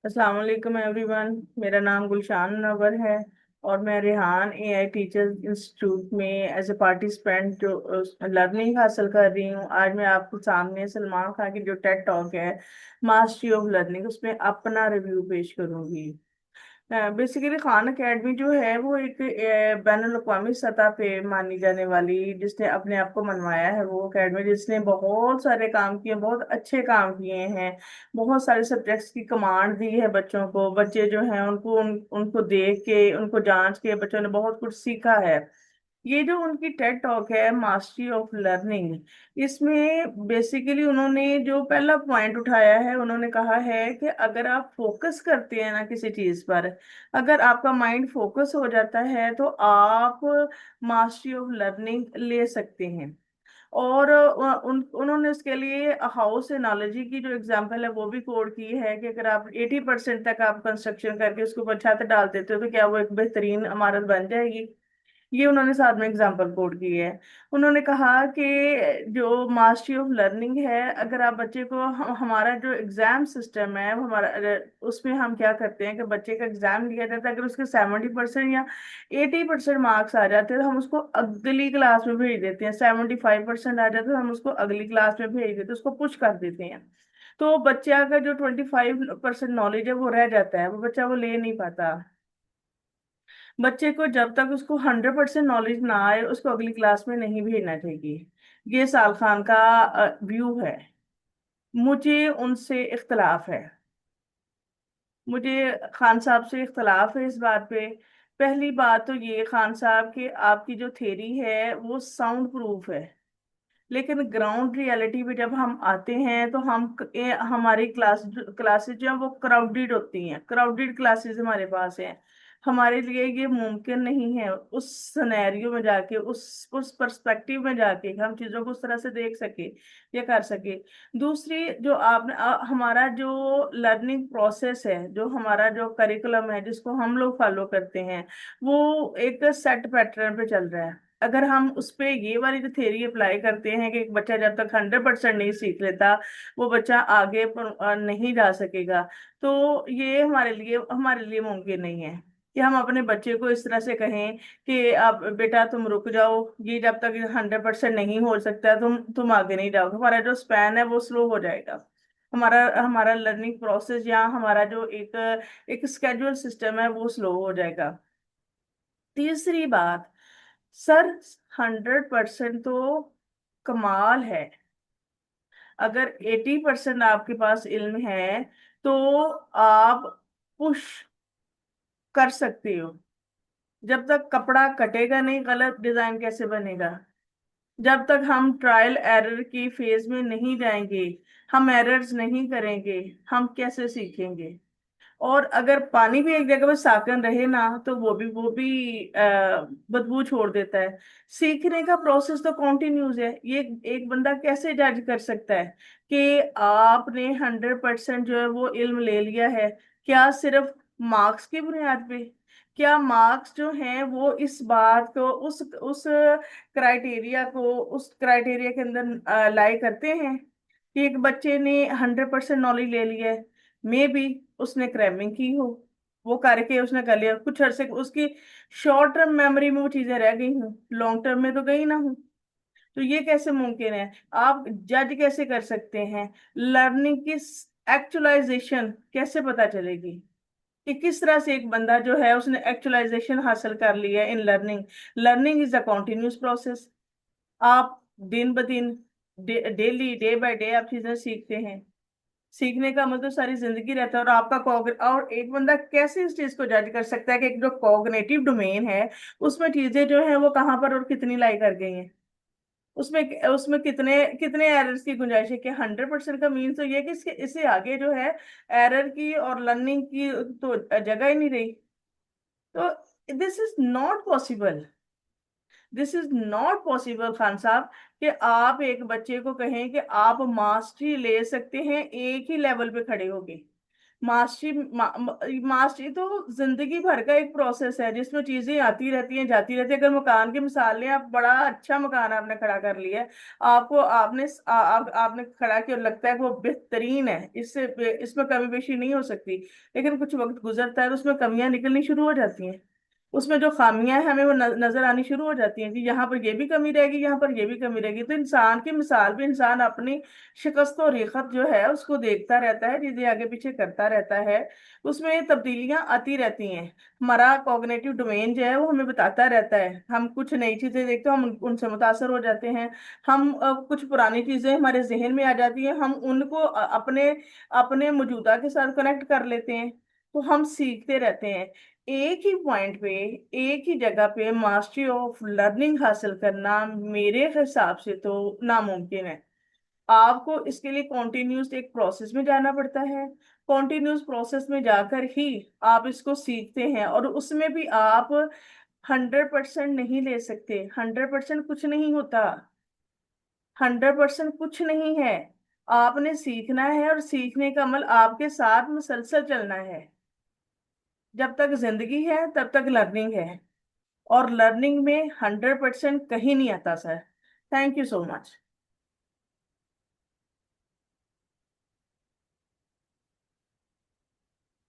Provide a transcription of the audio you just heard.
अस्सलाम वालेकुम एवरीवन। मेरा नाम गुलशान नवर है और मैं रेहान एआई टीचर्स इंस्टीट्यूट में एज ए पार्टिसिपेंट जो लर्निंग हासिल कर रही हूँ। आज मैं आपके सामने सलमान खान की जो टेड टॉक है मास्टरी ऑफ लर्निंग उसमें अपना रिव्यू पेश करूंगी। बेसिकली खान एकेडमी जो है वो एक बैनुल अक़वामी सतह पे मानी जाने वाली जिसने अपने आप को मनवाया है वो एकेडमी जिसने बहुत सारे काम किए, बहुत अच्छे काम किए हैं। बहुत सारे सब्जेक्ट्स की कमांड दी है बच्चों को। बच्चे जो हैं उनको उनको देख के उनको जांच के बच्चों ने बहुत कुछ सीखा है। ये जो उनकी टेड टॉक है मास्टरी ऑफ लर्निंग, इसमें बेसिकली उन्होंने जो पहला पॉइंट उठाया है, उन्होंने कहा है कि अगर आप फोकस करते हैं ना किसी चीज पर, अगर आपका माइंड फोकस हो जाता है तो आप मास्टरी ऑफ लर्निंग ले सकते हैं। और उन्होंने उसके लिए हाउस एनालॉजी की जो एग्जांपल है वो भी कोड की है कि अगर आप 80% तक आप कंस्ट्रक्शन करके उसके ऊपर छत डाल देते हो तो क्या वो एक बेहतरीन इमारत बन जाएगी। ये उन्होंने साथ में एग्जाम्पल कोड की है। उन्होंने कहा कि जो मास्टरी ऑफ लर्निंग है, अगर आप बच्चे को हमारा जो एग्जाम सिस्टम है वो हमारा उसमें हम क्या करते हैं कि बच्चे का एग्जाम लिया जाता है। अगर उसके 70% या 80% मार्क्स आ जाते हैं तो हम उसको अगली क्लास में भेज देते हैं। 75% आ जाते हैं तो हम उसको अगली क्लास में भेज देते हैं, उसको पुश कर देते हैं। तो बच्चा का जो 25% नॉलेज है वो रह जाता है, वो बच्चा वो ले नहीं पाता। बच्चे को जब तक उसको 100% नॉलेज ना आए उसको अगली क्लास में नहीं भेजना चाहिए। ये साल खान का व्यू है। मुझे उनसे इख्तलाफ है। मुझे खान साहब से इख्तलाफ है इस बात पे। पहली बात तो ये खान साहब कि आपकी जो थेरी है वो साउंड प्रूफ है, लेकिन ग्राउंड रियलिटी पे जब हम आते हैं तो हमारी क्लासेस जो है वो क्राउडेड होती हैं। क्राउडेड क्लासेस हमारे पास हैं। हमारे लिए ये मुमकिन नहीं है उस सिनेरियो में जाके, उस पर्सपेक्टिव में जाके कि हम चीजों को उस तरह से देख सके या कर सके। दूसरी जो आपने हमारा जो लर्निंग प्रोसेस है, जो हमारा जो करिकुलम है जिसको हम लोग फॉलो करते हैं, वो एक सेट पैटर्न पे चल रहा है। अगर हम उस पे ये वाली जो थ्योरी अप्लाई करते हैं कि एक बच्चा जब तक 100% नहीं सीख लेता वो बच्चा आगे नहीं जा सकेगा, तो ये हमारे लिए मुमकिन नहीं है कि हम अपने बच्चे को इस तरह से कहें कि आप बेटा तुम रुक जाओ, ये जब तक 100% नहीं हो सकता तुम आगे नहीं जाओगे। हमारा जो स्पैन है वो स्लो हो जाएगा। हमारा हमारा लर्निंग प्रोसेस या हमारा जो एक एक स्केड्यूल सिस्टम है वो स्लो हो जाएगा। तीसरी बात, सर, 100% तो कमाल है। अगर 80% आपके पास इल्म है तो आप पुश कर सकते हो। जब तक कपड़ा कटेगा नहीं गलत डिजाइन कैसे बनेगा? जब तक हम ट्रायल एरर की फेज में नहीं जाएंगे, हम एरर्स नहीं करेंगे, हम कैसे सीखेंगे? और अगर पानी भी एक जगह पर साकन रहे ना तो वो भी बदबू छोड़ देता है। सीखने का प्रोसेस तो कॉन्टिन्यूस है। ये एक बंदा कैसे जज कर सकता है कि आपने 100% जो है वो इल्म ले लिया है? क्या सिर्फ मार्क्स की बुनियाद पे? क्या मार्क्स जो हैं वो इस बात को उस क्राइटेरिया के अंदर लाई करते हैं कि एक बच्चे ने 100% नॉलेज ले लिया है? मे बी उसने क्रैमिंग की हो, वो करके उसने कर लिया, कुछ अरसे उसकी शॉर्ट टर्म मेमोरी में वो चीजें रह गई हूँ, लॉन्ग टर्म में तो गई ना हूँ। तो ये कैसे मुमकिन है? आप जज कैसे कर सकते हैं? लर्निंग की एक्चुअलाइजेशन कैसे पता चलेगी कि किस तरह से एक बंदा जो है उसने एक्चुअलाइजेशन हासिल कर लिया है in learning? Learning is a continuous process. आप दिन ब दिन, डेली, डे बाय डे आप चीजें सीखते हैं। सीखने का मतलब सारी जिंदगी रहता है। और और एक बंदा कैसे इस चीज को जज कर सकता है कि एक जो कॉग्निटिव डोमेन है उसमें चीजें जो है वो कहाँ पर और कितनी लाई कर गई हैं? उसमें उसमें कितने कितने एरर्स की गुंजाइश है? कि 100% का मीन तो ये है कि इससे आगे जो है एरर की और लर्निंग की तो जगह ही नहीं रही। तो this is not possible. This is not possible Khan साहब कि आप एक बच्चे को कहें कि आप मास्टरी ले सकते हैं एक ही लेवल पे खड़े होके। मास्टरी मास्टरी तो जिंदगी भर का एक प्रोसेस है जिसमें चीजें आती रहती हैं जाती रहती है। अगर मकान की मिसाल लें, आप बड़ा अच्छा मकान आपने खड़ा कर लिया है, आपको आपने खड़ा किया और लगता है कि वो बेहतरीन है, इससे इसमें कमी पेशी नहीं हो सकती। लेकिन कुछ वक्त गुजरता है तो उसमें कमियां निकलनी शुरू हो जाती हैं। उसमें जो खामियां हैं हमें वो नजर आनी शुरू हो जाती हैं कि यहाँ पर ये भी कमी रहेगी, यहाँ पर ये भी कमी रहेगी। तो इंसान की मिसाल भी, इंसान अपनी शिकस्त और रेखत जो है उसको देखता रहता है, चीजें आगे पीछे करता रहता है, उसमें तब्दीलियां आती रहती हैं। हमारा कॉग्निटिव डोमेन जो है वो हमें बताता रहता है, हम कुछ नई चीजें देखते हैं, हम उनसे मुतासर हो जाते हैं। हम कुछ पुरानी चीजें हमारे जहन में आ जाती हैं, हम उनको अपने अपने मौजूदा के साथ कनेक्ट कर लेते हैं। तो हम सीखते रहते हैं। एक ही पॉइंट पे, एक ही जगह पे मास्टरी ऑफ लर्निंग हासिल करना मेरे हिसाब से तो नामुमकिन है। आपको इसके लिए कॉन्टिन्यूस एक प्रोसेस में जाना पड़ता है। कॉन्टिन्यूस प्रोसेस में जाकर ही आप इसको सीखते हैं, और उसमें भी आप 100% नहीं ले सकते। 100% कुछ नहीं होता। 100% कुछ नहीं है। आपने सीखना है और सीखने का अमल आपके साथ मुसलसल चलना है। जब तक जिंदगी है तब तक लर्निंग है, और लर्निंग में 100% कहीं नहीं आता sir. Thank you so much.